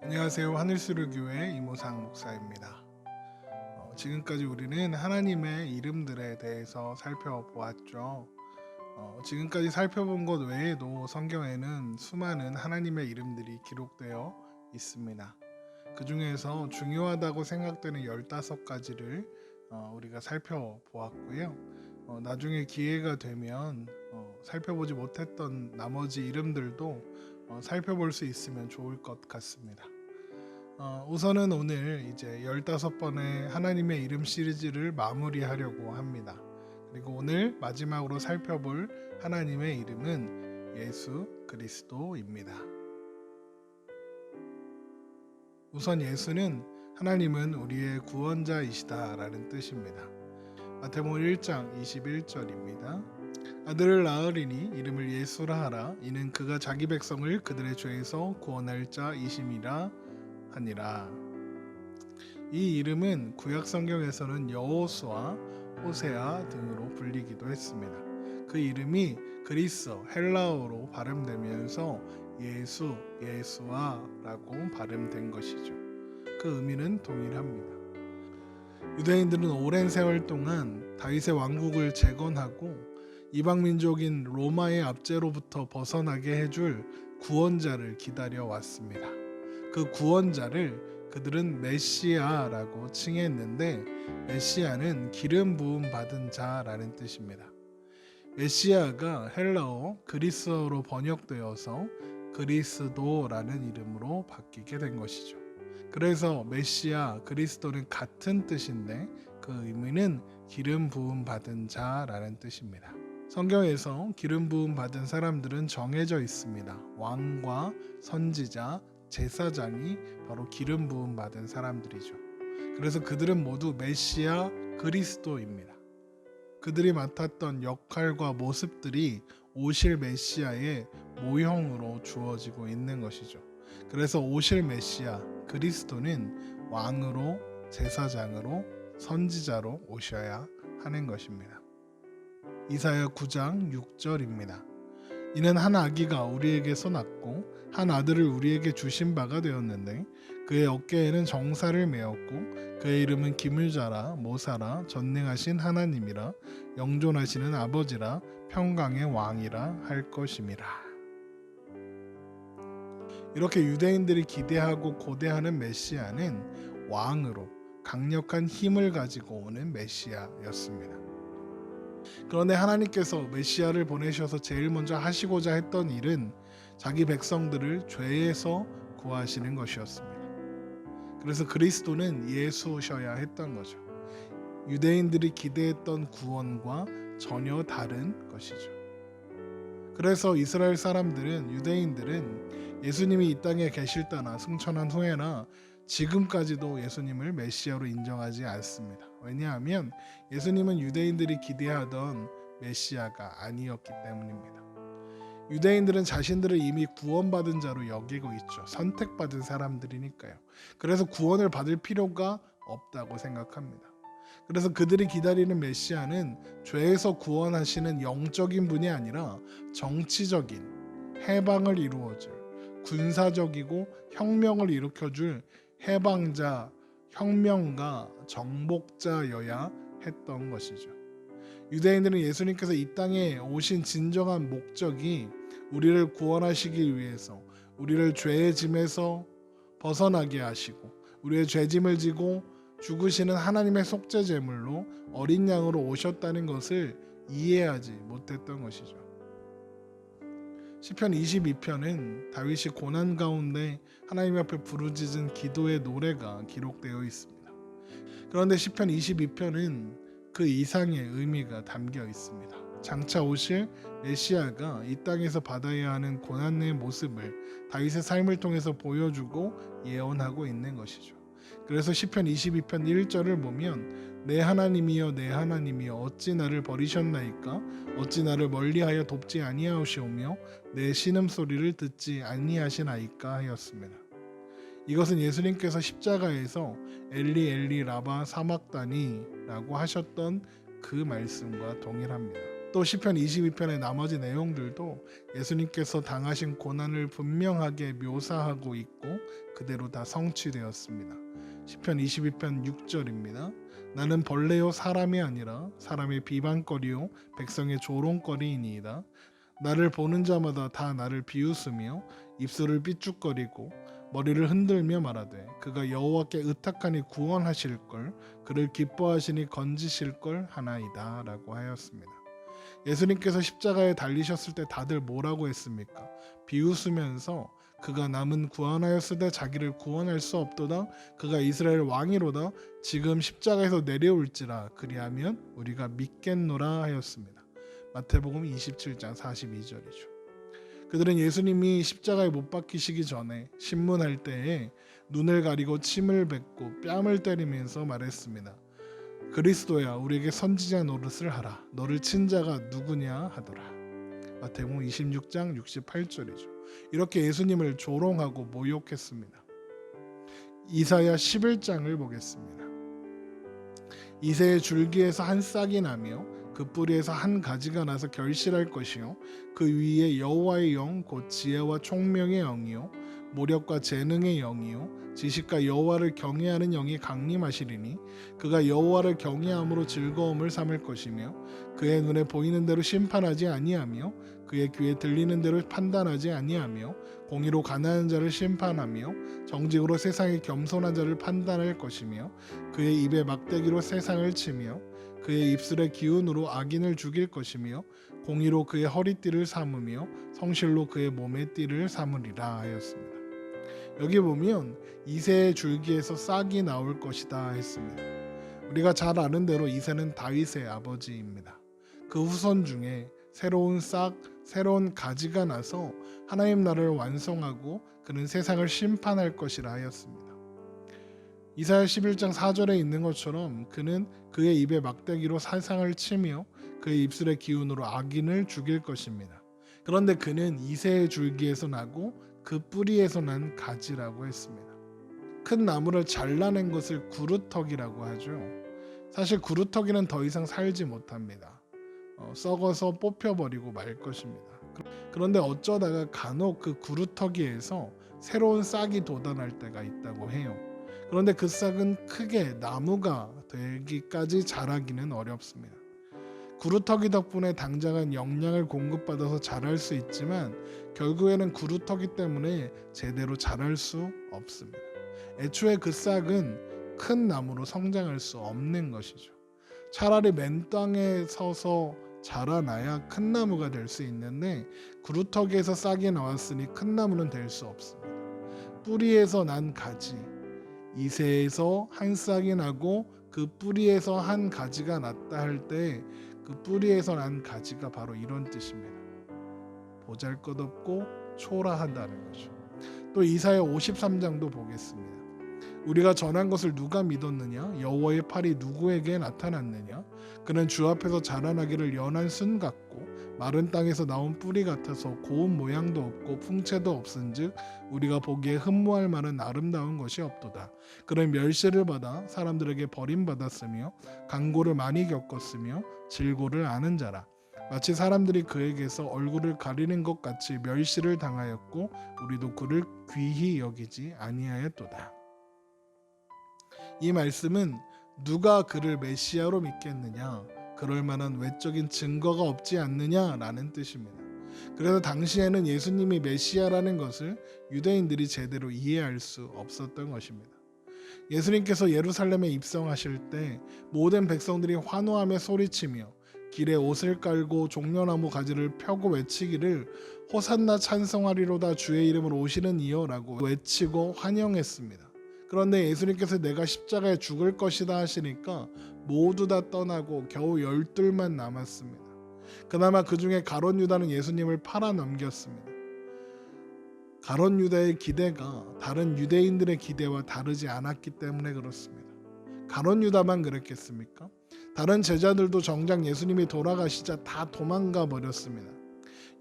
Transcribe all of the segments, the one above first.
안녕하세요. 하늘수료교회 이모상 목사입니다. 지금까지 우리는 하나님의 이름들에 대해서 살펴보았죠. 지금까지 살펴본 것 외에도 성경에는 수많은 하나님의 이름들이 기록되어 있습니다. 그 중에서 중요하다고 생각되는 15가지를 우리가 살펴보았고요. 나중에 기회가 되면 살펴보지 못했던 나머지 이름들도 살펴볼 수 있으면 좋을 것 같습니다. 우선은 오늘 이제 15번의 하나님의 이름 시리즈를 마무리하려고 합니다. 그리고 오늘 마지막으로 살펴볼 하나님의 이름은 예수 그리스도입니다. 우선 예수는 하나님은 우리의 구원자이시다라는 뜻입니다. 마태복음 1장 21절입니다. 아들을 낳으리니 이름을 예수라 하라. 이는 그가 자기 백성을 그들의 죄에서 구원할 자이심이라 하니라. 이 이름은 구약 성경에서는 여호수아, 호세아 등으로 불리기도 했습니다. 그 이름이 그리스어 헬라어로 발음되면서 예수, 예수아라고 발음된 것이죠. 그 의미는 동일합니다. 유대인들은 오랜 세월 동안 다윗의 왕국을 재건하고 이방 민족인 로마의 압제로부터 벗어나게 해줄 구원자를 기다려 왔습니다. 그 구원자를 그들은 메시아라고 칭했는데 메시아는 기름 부음 받은 자라는 뜻입니다. 메시아가 헬라어 그리스어로 번역되어서 그리스도라는 이름으로 바뀌게 된 것이죠. 그래서 메시아, 그리스도는 같은 뜻인데 그 의미는 기름 부음 받은 자라는 뜻입니다. 성경에서 기름 부음 받은 사람들은 정해져 있습니다. 왕과 선지자, 제사장이 바로 기름 부음 받은 사람들이죠. 그래서 그들은 모두 메시아 그리스도입니다. 그들이 맡았던 역할과 모습들이 오실 메시아의 모형으로 주어지고 있는 것이죠. 그래서 오실 메시아 그리스도는 왕으로, 제사장으로, 선지자로 오셔야 하는 것입니다. 이사야 9장 6절입니다. 이는 한 아기가 우리에게서 낳고 한 아들을 우리에게 주신 바가 되었는데 그의 어깨에는 정사를 메었고 그의 이름은 기물자라 모사라 전능하신 하나님이라 영존하시는 아버지라 평강의 왕이라 할 것임이라. 이렇게 유대인들이 기대하고 고대하는 메시아는 왕으로 강력한 힘을 가지고 오는 메시아였습니다. 그런데 하나님께서 메시아를 보내셔서 제일 먼저 하시고자 했던 일은 자기 백성들을 죄에서 구하시는 것이었습니다. 그래서 그리스도는 예수셔야 했던 거죠. 유대인들이 기대했던 구원과 전혀 다른 것이죠. 그래서 이스라엘 사람들은, 유대인들은 예수님이 이 땅에 계실 때나 승천한 후에나 지금까지도 예수님을 메시아로 인정하지 않습니다. 왜냐하면 예수님은 유대인들이 기대하던 메시아가 아니었기 때문입니다. 유대인들은 자신들을 이미 구원받은 자로 여기고 있죠. 선택받은 사람들이니까요. 그래서 구원을 받을 필요가 없다고 생각합니다. 그래서 그들이 기다리는 메시아는 죄에서 구원하시는 영적인 분이 아니라 정치적인 해방을 이루어줄, 군사적이고 혁명을 일으켜줄 해방자, 혁명가, 정복자여야 했던 것이죠. 유대인들은 예수님께서 이 땅에 오신 진정한 목적이 우리를 구원하시기 위해서 우리를 죄의 짐에서 벗어나게 하시고 우리의 죄짐을 지고 죽으시는 하나님의 속죄제물로 어린 양으로 오셨다는 것을 이해하지 못했던 것이죠. 시편 22편은 다윗이 고난 가운데 하나님 앞에 부르짖은 기도의 노래가 기록되어 있습니다. 그런데 시편 22편은 그 이상의 의미가 담겨 있습니다. 장차 오실 메시아가 이 땅에서 받아야 하는 고난의 모습을 다윗의 삶을 통해서 보여주고 예언하고 있는 것이죠. 그래서 시편 22편 1절을 보면 내 하나님이여 내 하나님이여 어찌 나를 버리셨나이까 어찌 나를 멀리하여 돕지 아니하시오며 내 신음소리를 듣지 아니하시나이까 하였습니다. 이것은 예수님께서 십자가에서 엘리 엘리 라바 사막다니 라고 하셨던 그 말씀과 동일합니다. 또 시편 22편의 나머지 내용들도 예수님께서 당하신 고난을 분명하게 묘사하고 있고 그대로 다 성취되었습니다. 시편 22편 6절입니다. 나는 벌레요 사람이 아니라 사람의 비방거리요 백성의 조롱거리이니이다. 나를 보는 자마다 다 나를 비웃으며 입술을 삐죽거리고 머리를 흔들며 말하되 그가 여호와께 의탁하니 구원하실걸 그를 기뻐하시니 건지실걸 하나이다 라고 하였습니다. 예수님께서 십자가에 달리셨을 때 다들 뭐라고 했습니까? 비웃으면서 그가 남은 구원하였으되 자기를 구원할 수 없도다. 그가 이스라엘 왕이로다. 지금 십자가에서 내려올지라 그리하면 우리가 믿겠노라 하였습니다. 마태복음 27장 42절이죠. 그들은 예수님이 십자가에 못 박히시기 전에 신문할 때에 눈을 가리고 침을 뱉고 뺨을 때리면서 말했습니다. 그리스도야 우리에게 선지자 노릇을 하라. 너를 친 자가 누구냐 하더라. 마태복음 26장 68절이죠. 이렇게 예수님을 조롱하고 모욕했습니다. 이사야 11장을 보겠습니다. 이새의 줄기에서 한 싹이 나며 그 뿌리에서 한 가지가 나서 결실할 것이요 그 위에 여호와의 영 곧 지혜와 총명의 영이요 모력과 재능의 영이요 지식과 여호와를 경외하는 영이 강림하시리니 그가 여호와를 경외함으로 즐거움을 삼을 것이며 그의 눈에 보이는 대로 심판하지 아니하며 그의 귀에 들리는 대로 판단하지 아니하며 공의로 가난한 자를 심판하며 정직으로 세상의 겸손한 자를 판단할 것이며 그의 입에 막대기로 세상을 치며 그의 입술의 기운으로 악인을 죽일 것이며 공의로 그의 허리띠를 삼으며 성실로 그의 몸의 띠를 삼으리라 하였습니다. 여기 보면 이새의 줄기에서 싹이 나올 것이다 했습니다. 우리가 잘 아는 대로 이새는 다윗의 아버지입니다. 그 후손 중에 새로운 싹, 새로운 가지가 나서 하나님 나라를 완성하고 그는 세상을 심판할 것이라 하였습니다. 이사야 11장 4절에 있는 것처럼 그는 그의 입에 막대기로 세상을 치며 그의 입술의 기운으로 악인을 죽일 것입니다. 그런데 그는 이새의 줄기에서 나고 그 뿌리에서 난 가지라고 했습니다. 큰 나무를 잘라낸 것을 구루터기라고 하죠. 사실 구루터기는 더 이상 살지 못합니다. 썩어서 뽑혀버리고 말 것입니다. 그런데 어쩌다가 간혹 그 구루터기에서 새로운 싹이 돋아날 때가 있다고 해요. 그런데 그 싹은 크게 나무가 되기까지 자라기는 어렵습니다. 구루터기 덕분에 당장은 영양을 공급받아서 자랄 수 있지만 결국에는 구루터기 때문에 제대로 자랄 수 없습니다. 애초에 그 싹은 큰 나무로 성장할 수 없는 것이죠. 차라리 맨 땅에 서서 자라나야 큰 나무가 될 수 있는데 구루터기에서 싹이 나왔으니 큰 나무는 될 수 없습니다. 뿌리에서 난 가지, 이새에서 한 싹이 나고 그 뿌리에서 한 가지가 났다 할 때 그 뿌리에서 난 가지가 바로 이런 뜻입니다. 보잘것없고 초라하다는 거죠. 또 이사야 53장도 보겠습니다. 우리가 전한 것을 누가 믿었느냐? 여호와의 팔이 누구에게 나타났느냐? 그는 주 앞에서 자라나기를 연한 순 같고 마른 땅에서 나온 뿌리 같아서 고운 모양도 없고 풍채도 없은즉 우리가 보기에 흠모할 만한 아름다운 것이 없도다. 그는 멸시를 받아 사람들에게 버림받았으며 강고를 많이 겪었으며 질고를 아는 자라. 마치 사람들이 그에게서 얼굴을 가리는 것 같이 멸시를 당하였고 우리도 그를 귀히 여기지 아니하였도다. 이 말씀은 누가 그를 메시아로 믿겠느냐? 그럴 만한 외적인 증거가 없지 않느냐라는 뜻입니다. 그래서 당시에는 예수님이 메시아라는 것을 유대인들이 제대로 이해할 수 없었던 것입니다. 예수님께서 예루살렘에 입성하실 때 모든 백성들이 환호하며 소리치며 길에 옷을 깔고 종려나무 가지를 펴고 외치기를 호산나 찬송하리로다 주의 이름으로 오시는 이여라고 외치고 환영했습니다. 그런데 예수님께서 내가 십자가에 죽을 것이다 하시니까 모두 다 떠나고 겨우 12만 남았습니다. 그나마 그 중에 가룟 유다는 예수님을 팔아 넘겼습니다. 가룟 유다의 기대가 다른 유대인들의 기대와 다르지 않았기 때문에 그렇습니다. 가룟 유다만 그랬겠습니까? 다른 제자들도 정작 예수님이 돌아가시자 다 도망가 버렸습니다.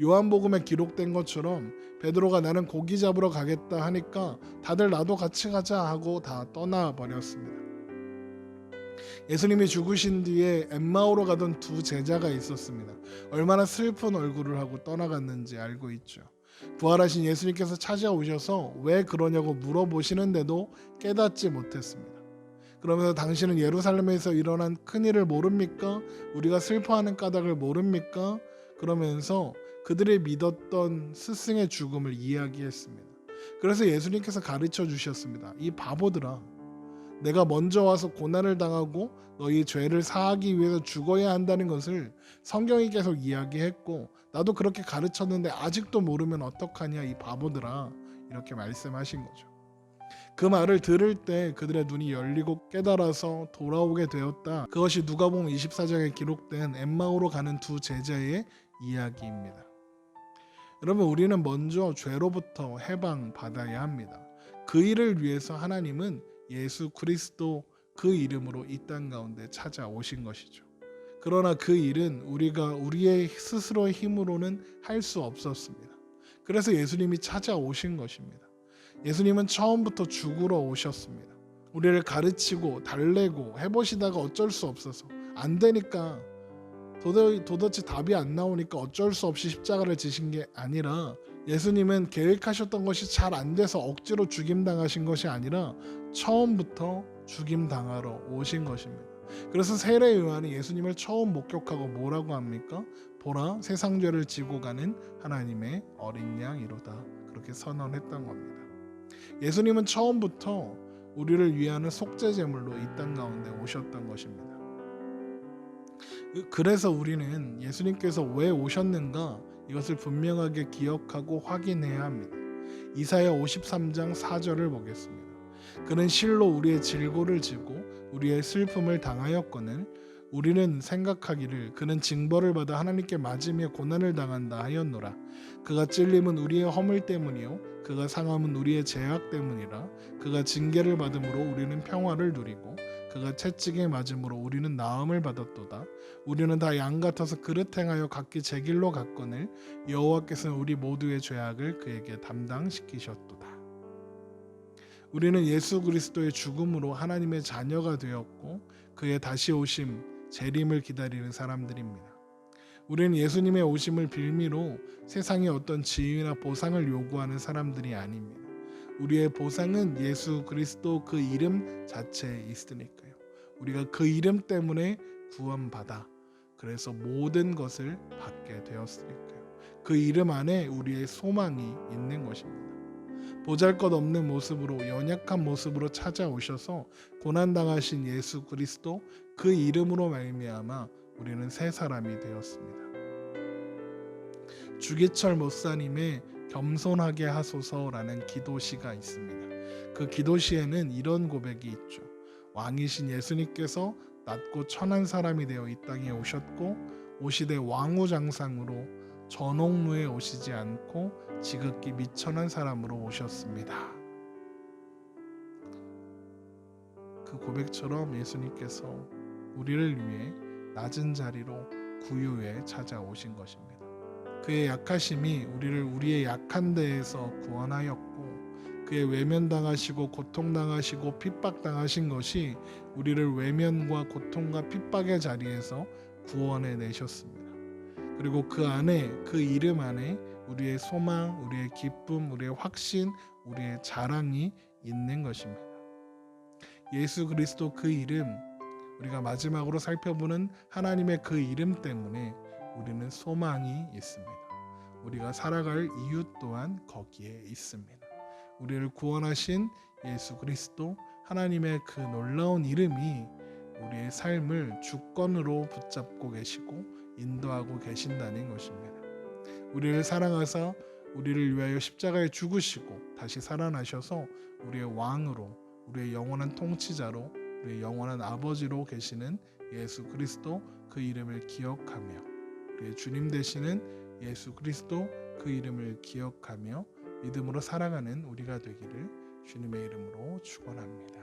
요한복음에 기록된 것처럼 베드로가 나는 고기 잡으러 가겠다 하니까 다들 나도 같이 가자 하고 다 떠나 버렸습니다. 예수님이 죽으신 뒤에 엠마오로 가던 두 제자가 있었습니다. 얼마나 슬픈 얼굴을 하고 떠나갔는지 알고 있죠. 부활하신 예수님께서 찾아오셔서 왜 그러냐고 물어보시는데도 깨닫지 못했습니다. 그러면서 당신은 예루살렘에서 일어난 큰일을 모릅니까? 우리가 슬퍼하는 까닭을 모릅니까? 그러면서 그들이 믿었던 스승의 죽음을 이야기했습니다. 그래서 예수님께서 가르쳐 주셨습니다. 이 바보들아, 내가 먼저 와서 고난을 당하고 너희 죄를 사하기 위해서 죽어야 한다는 것을 성경이 계속 이야기했고 나도 그렇게 가르쳤는데 아직도 모르면 어떡하냐 이 바보들아, 이렇게 말씀하신 거죠. 그 말을 들을 때 그들의 눈이 열리고 깨달아서 돌아오게 되었다. 그것이 누가복음 24장에 기록된 엠마오로 가는 두 제자의 이야기입니다. 여러분, 우리는 먼저 죄로부터 해방받아야 합니다. 그 일을 위해서 하나님은 예수 그리스도 그 이름으로 이 땅 가운데 찾아오신 것이죠. 그러나 그 일은 우리가 우리의 스스로의 힘으로는 할 수 없었습니다. 그래서 예수님이 찾아오신 것입니다. 예수님은 처음부터 죽으러 오셨습니다. 우리를 가르치고 달래고 해보시다가 어쩔 수 없어서 안 되니까 도대체 답이 안 나오니까 어쩔 수 없이 십자가를 지신 게 아니라 예수님은 계획하셨던 것이 잘 안 돼서 억지로 죽임당하신 것이 아니라 처음부터 죽임당하러 오신 것입니다. 그래서 세례 요한이 예수님을 처음 목격하고 뭐라고 합니까? 보라, 세상 죄를 지고 가는 하나님의 어린 양이로다. 그렇게 선언했던 겁니다. 예수님은 처음부터 우리를 위하는 속죄 제물로 이 땅 가운데 오셨던 것입니다. 그래서 우리는 예수님께서 왜 오셨는가 이것을 분명하게 기억하고 확인해야 합니다. 이사야 53장 4절을 보겠습니다. 그는 실로 우리의 질고를 지고 우리의 슬픔을 당하였거늘 우리는 생각하기를 그는 징벌을 받아 하나님께 맞으며 고난을 당한다 하였노라. 그가 찔림은 우리의 허물 때문이요 그가 상함은 우리의 죄악 때문이라. 그가 징계를 받음으로 우리는 평화를 누리고 그가 채찍에 맞음으로 우리는 나음을 받았도다. 우리는 다 양 같아서 그릇 행하여 각기 제 길로 갔거늘 여호와께서는 우리 모두의 죄악을 그에게 담당시키셨도다. 우리는 예수 그리스도의 죽음으로 하나님의 자녀가 되었고 그의 다시 오심 재림을 기다리는 사람들입니다. 우리는 예수님의 오심을 빌미로 세상의 어떤 지위나 보상을 요구하는 사람들이 아닙니다. 우리의 보상은 예수 그리스도 그 이름 자체에 있으니까요. 우리가 그 이름 때문에 구원받아 그래서 모든 것을 받게 되었으니까요. 그 이름 안에 우리의 소망이 있는 것입니다. 보잘것없는 모습으로 연약한 모습으로 찾아오셔서 고난당하신 예수 그리스도 그 이름으로 말미암아 우리는 새 사람이 되었습니다. 주기철 목사님의 겸손하게 하소서라는 기도시가 있습니다. 그 기도시에는 이런 고백이 있죠. 왕이신 예수님께서 낮고 천한 사람이 되어 이 땅에 오셨고 오시되 왕후장상으로 전옥루에 오시지 않고 지극히 미천한 사람으로 오셨습니다. 그 고백처럼 예수님께서 우리를 위해 낮은 자리로 구유에 찾아오신 것입니다. 그의 약하심이 우리를 우리의 약한 데에서 구원하였고 그의 외면당하시고 고통당하시고 핍박당하신 것이 우리를 외면과 고통과 핍박의 자리에서 구원해 내셨습니다. 그리고 그 안에 그 이름 안에 우리의 소망, 우리의 기쁨, 우리의 확신, 우리의 자랑이 있는 것입니다. 예수 그리스도 그 이름, 우리가 마지막으로 살펴보는 하나님의 그 이름 때문에 우리는 소망이 있습니다. 우리가 살아갈 이유 또한 거기에 있습니다. 우리를 구원하신 예수 그리스도 하나님의 그 놀라운 이름이 우리의 삶을 주권으로 붙잡고 계시고 인도하고 계신다는 것입니다. 우리를 사랑하사 우리를 위하여 십자가에 죽으시고 다시 살아나셔서 우리의 왕으로 우리의 영원한 통치자로 우리의 영원한 아버지로 계시는 예수 그리스도 그 이름을 기억하며 우리의 주님 되시는 예수 그리스도 그 이름을 기억하며 믿음으로 살아가는 우리가 되기를 주님의 이름으로 축원합니다.